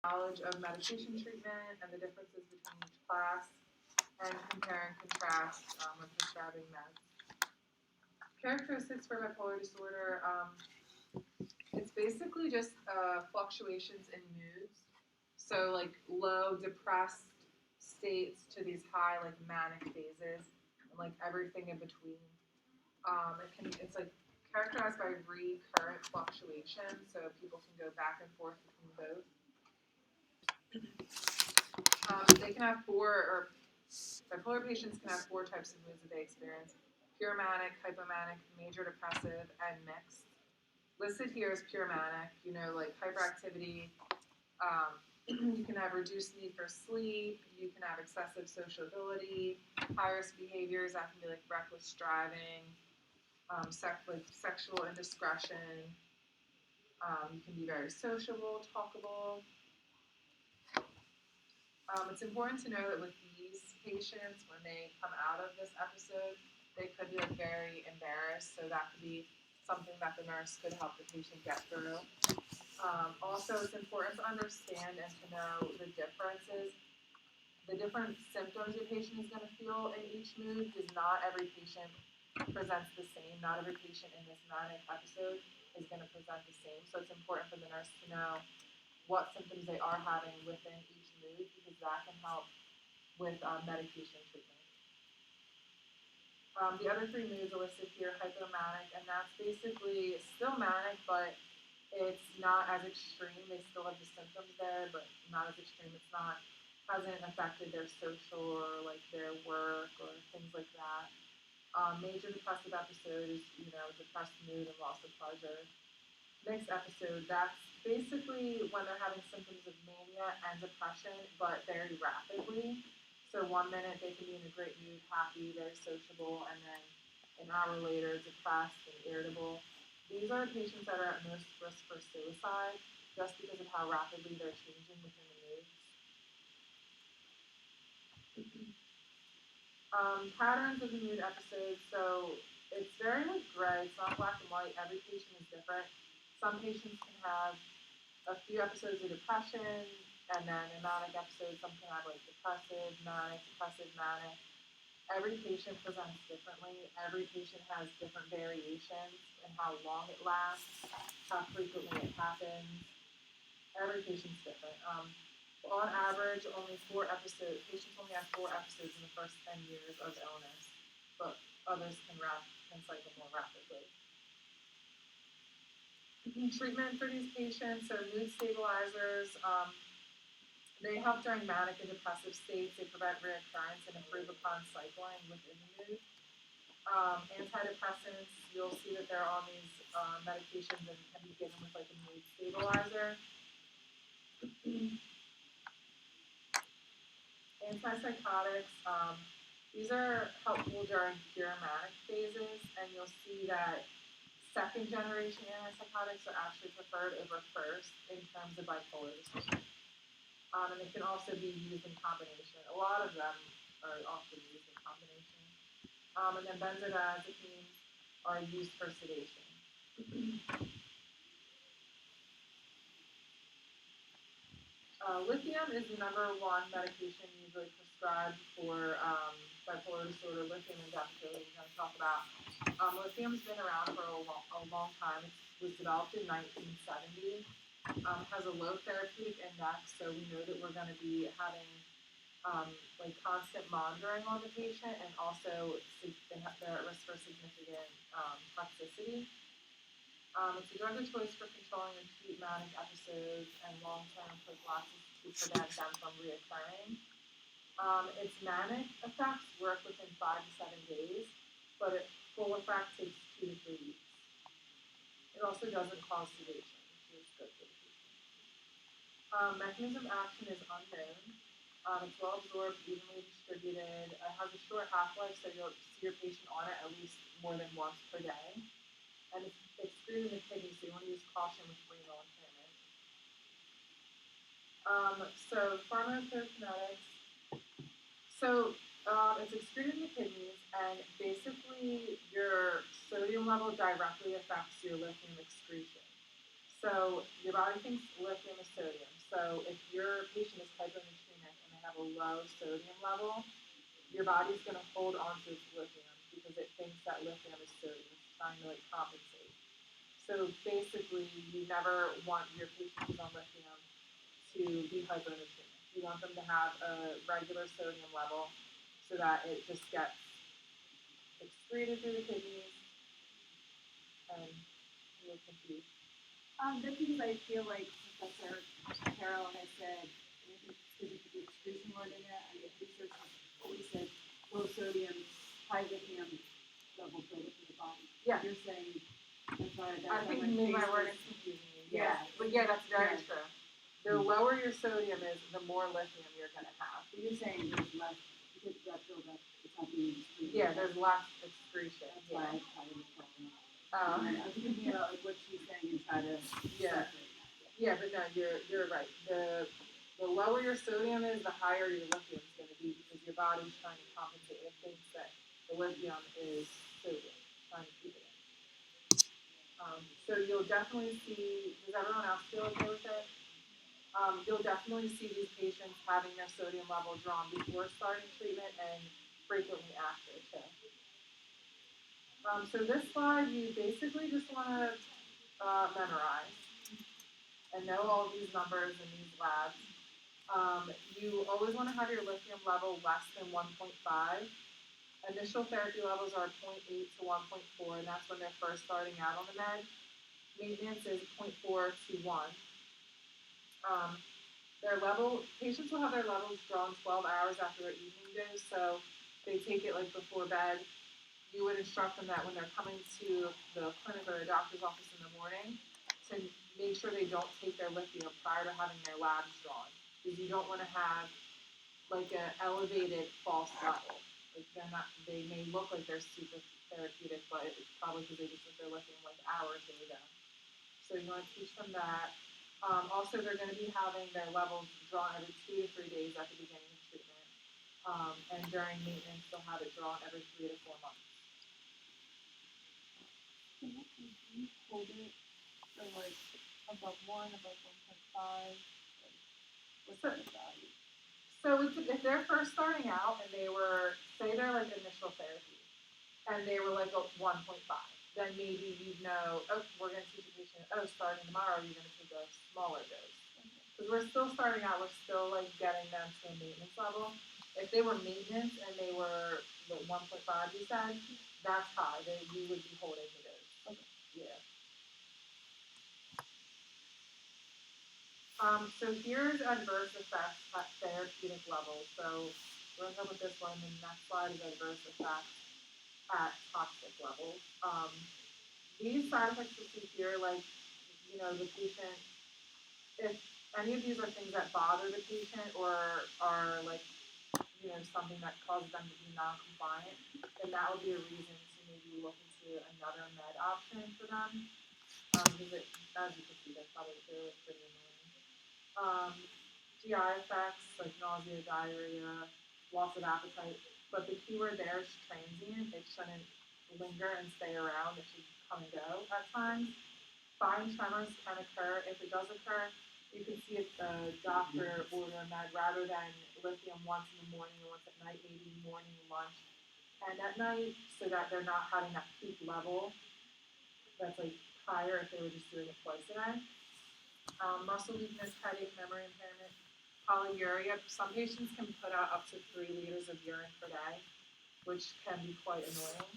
knowledge of medication treatment and the differences between each class, and compare and contrast when prescribing meds. Characteristics for bipolar disorder, it's basically just fluctuations in moods. So like low depressed states to these high like manic phases, and like everything in between. It's like characterized by recurrent fluctuations, so people can go back and forth between both. They can have bipolar patients can have 4 types of moods that they experience: pure manic, hypomanic, major depressive, and mixed. Listed here is pure manic, like hyperactivity. You can have reduced need for sleep. You can have excessive sociability, high-risk behaviors that can be like reckless driving, sexual indiscretion. You can be very sociable, talkable. It's important to know that with these patients, when they come out of this episode, they could be like very embarrassed. So that could be something that the nurse could help the patient get through. Also, it's important to understand and to know the differences, the different symptoms your patient is going to feel in each mood, because not every patient presents the same. Not every patient in this manic episode is going to present the same. So it's important for the nurse to know what symptoms they are having within each mood, because that can help with medication treatment. The other 3 moods are listed here: hypomanic, and that's basically still manic, but it's not as extreme. They still have the symptoms there, but not as extreme. Hasn't affected their social or like their work or things like that. Major depressive episode is, depressed mood and loss of pleasure. Mixed episode, that's basically when they're having symptoms of mania and depression, but very rapidly. So 1 minute they can be in a great mood, happy, very sociable, and then an hour later depressed and irritable. These are patients that are at most risk for suicide just because of how rapidly they're changing within the moods. Patterns of the mood episodes, so it's very like gray, it's not black and white, every patient is different. Some patients can have a few episodes of depression, and then in manic episodes, some can have like depressive, manic. Every patient presents differently. Every patient has different variations in how long it lasts, how frequently it happens. Every patient's different. On average, patients only have 4 episodes in the first 10 years of illness, but others can cycle more rapidly. Treatment for these patients, so mood stabilizers, they help during manic and depressive states. They prevent reoccurrence and improve upon cycling within the mood. Antidepressants, you'll see that they're on these medications and can be given with like a mood stabilizer. Antipsychotics, these are helpful during pure manic phases, and you'll see that second generation antipsychotics are actually preferred over first in terms of bipolar disorder. And they can also be used in combination. A lot of them are often used in combination. And then benzodiazepines are used for sedation. Lithium is the #1 medication usually prescribed for bipolar disorder. Lithium and dapagliflozin we're going to talk about. Lithium's been around for a long time. It was developed in 1970. Has a low therapeutic index, so we know that we're going to be having like constant monitoring on the patient, and also they're at risk for significant toxicity. It's a drug of choice for controlling acute manic episodes and long-term prophylaxis to prevent them from reoccurring. Its manic effects work within 5 to 7 days, but its full effect takes 2 to 3 weeks. It also doesn't cause sedation, which is good for the patient. Mechanism of action is unknown. It's well absorbed, evenly distributed. It has a short half-life, so you'll see your patient on it at least more than once per day. And it's excreted in the kidney, so you want to use caution with renal impairment. So pharmacokinetics. So it's excreted in the kidneys, and basically your sodium level directly affects your lithium excretion. So your body thinks lithium is sodium. So if your patient is hyponatremic and they have a low sodium level, your body's going to hold on to its lithium because it thinks that lithium is sodium. It's trying to like compensate. So basically, you never want your patient who's on lithium to be hyponatremic. You want them to have a regular sodium level so that it just gets excreted through the kidneys and you're confused. Just because I feel like Professor Carroll has said, and I think it's because of the excretion word in it, I guess research has always said low sodium, high lithium level build up in the body. Yeah. You're saying, I'm sorry, I think you made my word confusing you. Yeah. But yeah, that's very true. The lower your sodium is, the more lithium you're going to have. So you're saying there's less, because that buildup, it's not being excreted. Yeah, there's less excretion. That's why I kind of I was thinking about like what she's saying and try to Yeah. Yeah, but no, you're right. The lower your sodium is, the higher your lithium is going to be because your body's trying to compensate. It thinks that the lithium is sodium, trying to keep it in. So you'll definitely see. Does everyone else feel okay with it? You'll definitely see these patients having their sodium level drawn before starting treatment and frequently after too. So this slide, you basically just want to memorize and know all these numbers and these labs. You always want to have your lithium level less than 1.5. Initial therapy levels are 0.8 to 1.4, and that's when they're first starting out on the med. Maintenance is 0.4 to 1. Patients will have their levels drawn 12 hours after their evening dose, so they take it like before bed. You would instruct them that when they're coming to the clinic or the doctor's office in the morning to make sure they don't take their lithium prior to having their labs drawn, because you don't want to have like an elevated false level. Like they may look like they're super therapeutic, but it's probably because they just took their lithium like hours ago. So you want to teach them that. Also, they're going to be having their levels drawn every 2 to 3 days at the beginning of treatment. And during maintenance, they'll have it drawn every 3 to 4 months. Can you hold it for like above 1, above 1.5? What's the value? So if they're first starting out and they were, say they're like initial therapy, and they were like a 1.5, then maybe you'd know, oh, we're going to teach a patient, starting tomorrow, you're going to take a smaller dose. Because we're still starting out, we're still like getting them to a maintenance level. If they were maintenance and they were 1.5, you said, that's high. You would be holding the dose. Okay. Yeah. So here's adverse effects at therapeutic levels. So we're going to go with this one. The next slide is adverse effects at toxic levels. These side effects you see here, like, the patient, if any of these are things that bother the patient or are like, something that causes them to be non-compliant, then that would be a reason to maybe look into another med option for them. Because as you can see, they're pretty annoying. GI effects like nausea, diarrhea, loss of appetite, but the keyword there is transient. It shouldn't linger and stay around. It should come and go at times. Fine tremors can occur. If it does occur, you can see if the doctor order a med rather than lithium once in the morning and once at night, maybe morning, lunch, and at night, so that they're not having that peak level that's like higher if they were just doing it twice a day. Muscle weakness, headache, memory impairment, polyuria. Some patients can put out up to 3 liters of urine per day, which can be quite annoying.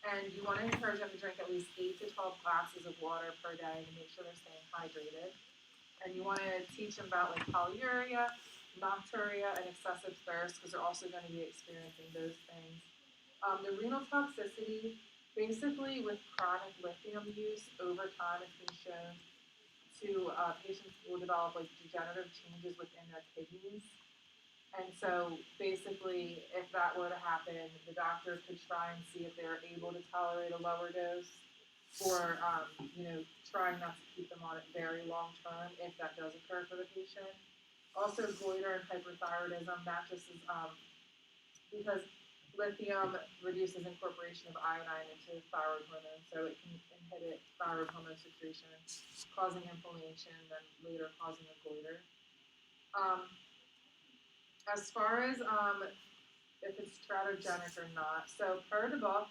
And you want to encourage them to drink at least 8 to 12 glasses of water per day to make sure they're staying hydrated. And you want to teach them about like polyuria, nocturia, and excessive thirst, because they're also going to be experiencing those things. The renal toxicity, basically with chronic lithium use, over time it's been shown to patients will develop like degenerative changes within their kidneys. And so basically, if that were to happen, the doctor could try and see if they're able to tolerate a lower dose, or trying not to keep them on it very long term if that does occur for the patient. Also, goiter and hyperthyroidism, that just is because lithium reduces incorporation of iodine into thyroid hormone, so it can inhibit thyroid hormone secretion, causing inflammation, then later causing a goiter. Um, as far as if it's teratogenic or not, so per the book,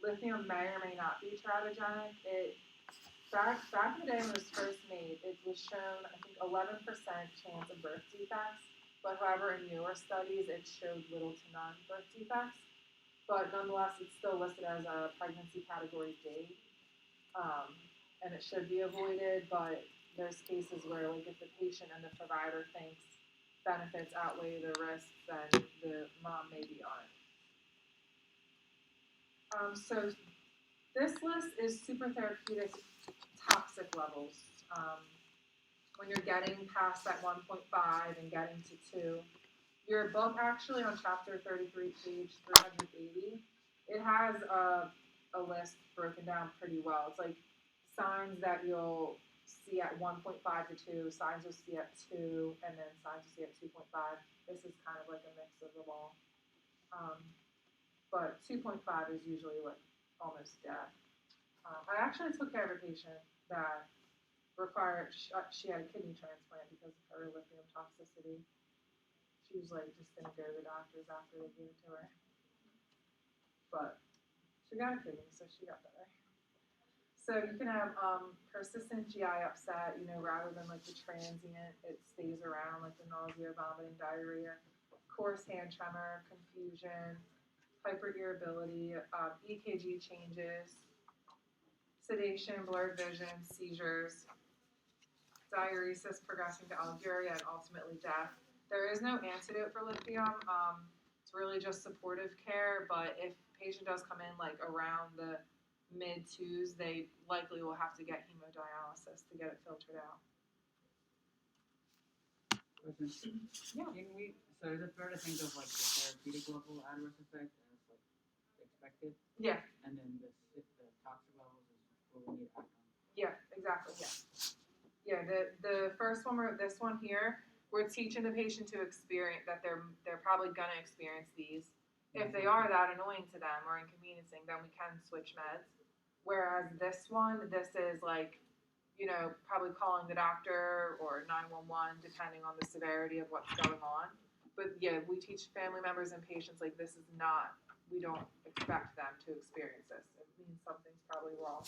lithium may or may not be teratogenic. Back in the day when it was first made, it was shown, I think, 11% chance of birth defects. But however, in newer studies, it showed little to none birth defects. But nonetheless, it's still listed as a pregnancy category D, um, and it should be avoided. But there's cases where, like, if the patient and the provider thinks benefits outweigh the risks, then the mom may be on it. So this list is super therapeutic toxic levels. Um, when you're getting past that 1.5 and getting to 2. Your book actually on chapter 33, page 380, it has a list broken down pretty well. It's like signs that you'll see at 1.5 to 2, signs you'll see at 2, and then signs you'll see at 2.5. This is kind of like a mix of them all. But 2.5 is usually like almost death. I actually took care of a patient that required, she had a kidney transplant because of her lithium toxicity. She was like, just didn't go to the doctors after they gave it to her. But she got a kidney, so she got better. So you can have persistent GI upset, rather than like the transient, it stays around, like the nausea, vomiting, diarrhea, coarse hand tremor, confusion, hyperirritability, EKG changes, sedation, blurred vision, seizures, diuresis progressing to oliguria, and ultimately death. There is no antidote for lithium. It's really just supportive care, but if the patient does come in like around the mid-2s, they likely will have to get hemodialysis to get it filtered out. Question. Yeah. So is it fair to think of like the therapeutic level adverse effect as like expected? Yeah. And then the toxic levels is what we need to act on? Yeah, exactly, yeah. Yeah, the first one, this one here, we're teaching the patient to experience that they're probably going to experience these. If they are that annoying to them or inconveniencing, then we can switch meds. Whereas this one, this is like, probably calling the doctor or 911 depending on the severity of what's going on. But yeah, we teach family members and patients like this is not, we don't expect them to experience this. It means something's probably wrong.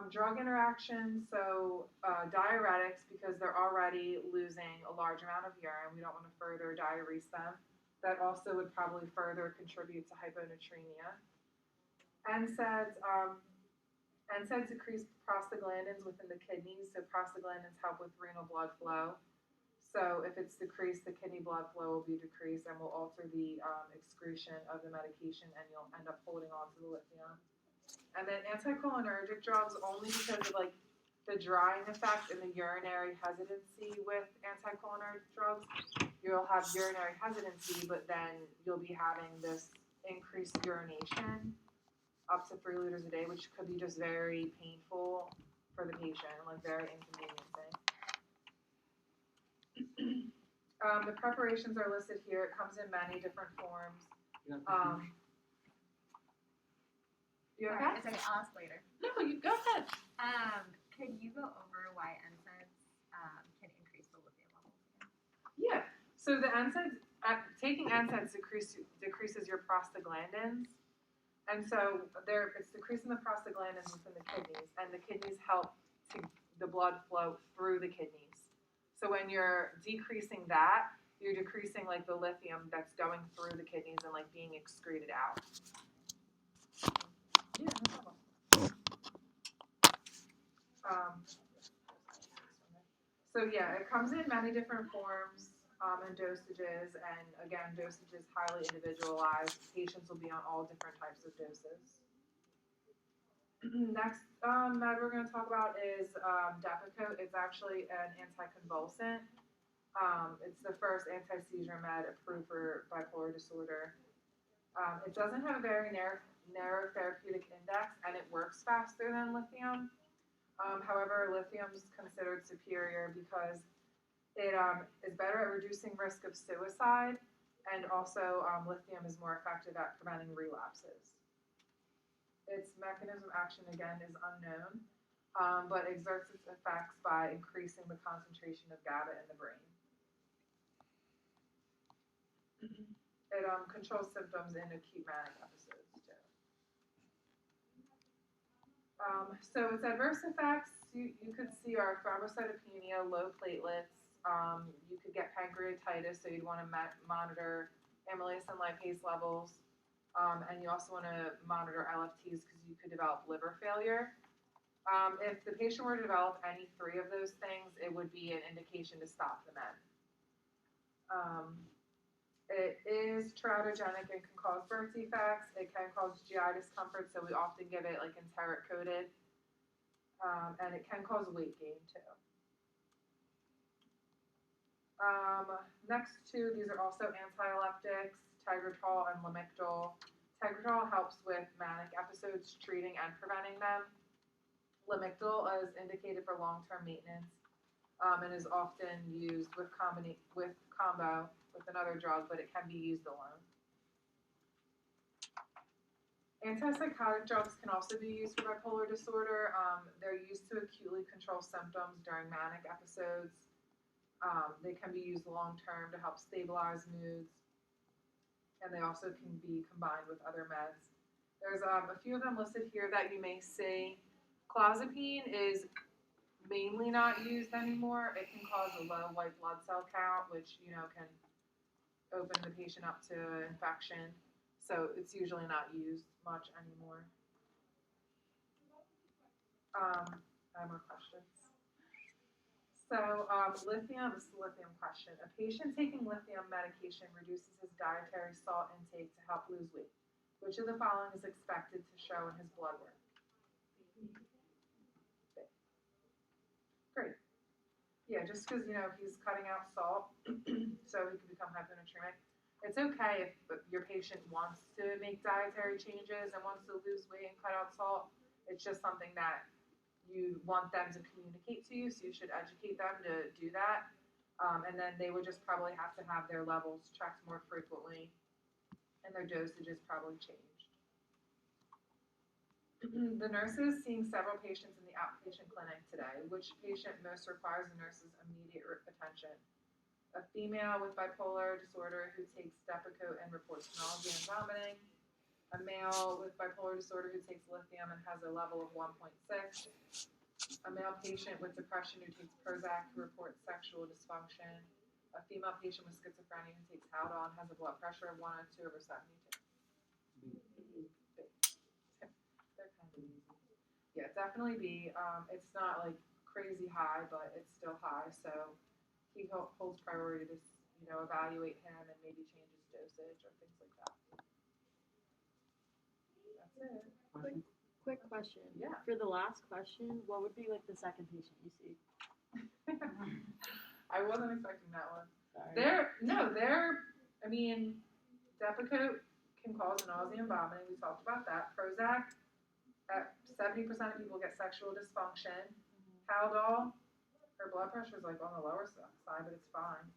Drug interactions, so diuretics, because they're already losing a large amount of urine, we don't want to further diurese them. That also would probably further contribute to hyponatremia. NSAIDs, NSAIDs decrease prostaglandins within the kidneys, so prostaglandins help with renal blood flow. So if it's decreased, the kidney blood flow will be decreased and will alter the excretion of the medication, and you'll end up holding on to the lithium. And then anticholinergic drugs, only because of like the drying effect and the urinary hesitancy with anticholinergic drugs. You'll have urinary hesitancy, but then you'll be having this increased urination up to 3 liters a day, which could be just very painful for the patient and like very inconveniencing. The preparations are listed here. It comes in many different forms. You okay? Sorry, it's okay. I'll ask later. No, you go ahead. Could you go over why NSAIDs can increase the lithium levels again? Yeah. So the NSAIDs, taking NSAIDs decreases your prostaglandins, and so it's decreasing the prostaglandins within the kidneys, and the kidneys help to the blood flow through the kidneys. So when you're decreasing that, you're decreasing like the lithium that's going through the kidneys and like being excreted out. Yeah, no problem. So yeah, it comes in many different forms and dosages, and again, dosage is highly individualized. Patients will be on all different types of doses. Next med we're going to talk about is Depakote. It's actually an anticonvulsant. It's the first anti-seizure med approved for bipolar disorder. It doesn't have a very narrow therapeutic index, and it works faster than lithium. However, lithium is considered superior because it is better at reducing risk of suicide, And also, lithium is more effective at preventing relapses. Its mechanism of action, again, is unknown, but exerts its effects by increasing the concentration of GABA in the brain. It controls symptoms in acute manic episodes, too. So its adverse effects, you could see are thrombocytopenia, low platelets. You could get pancreatitis, so you'd want to monitor amylase and lipase levels. And you also want to monitor LFTs because you could develop liver failure. If the patient were to develop any three of those things, it would be an indication to stop the med. It is teratogenic and can cause birth defects. It can cause GI discomfort, so we often give it like enteric coated. And it can cause weight gain too. Next two, these are also anti-epileptics, Tegretol and Lamictal. Tegretol helps with manic episodes, treating and preventing them. Lamictal is indicated for long-term maintenance and is often used with combo with another drug, but it can be used alone. Antipsychotic drugs can also be used for bipolar disorder. They're used to acutely control symptoms during manic episodes. They can be used long-term to help stabilize moods, and they also can be combined with other meds. There's a few of them listed here that you may see. Clozapine is mainly not used anymore. It can cause a low white blood cell count, which can open the patient up to infection. So it's usually not used much anymore. I have more questions. So lithium, this is a lithium question. A patient taking lithium medication reduces his dietary salt intake to help lose weight. Which of the following is expected to show in his blood work? Great. Yeah, just because, he's cutting out salt, so he can become hyponatremic. It's okay if your patient wants to make dietary changes and wants to lose weight and cut out salt. It's just something that you want them to communicate to you, so you should educate them to do that. And then they would just probably have to have their levels checked more frequently, and their dosages probably changed. The nurses seeing several patients in the outpatient clinic today. Which patient most requires the nurse's immediate attention? A female with bipolar disorder who takes Depakote and reports nausea and vomiting. A male with bipolar disorder who takes lithium and has a level of 1.6. A male patient with depression who takes Prozac who reports sexual dysfunction. A female patient with schizophrenia who takes Haldol and has a blood pressure of 102/72. They're kind of easy. Yeah, definitely B. It's not like crazy high, but it's still high. So he holds priority to evaluate him and maybe change his dosage or things like that. That's it. Question? Quick question. Yeah. For the last question, what would be like the second patient you see? I wasn't expecting that one. Sorry. Depakote can cause nausea and vomiting. We talked about that. Prozac, 70% of people get sexual dysfunction. Haldol, her blood pressure is like on the lower side, but it's fine.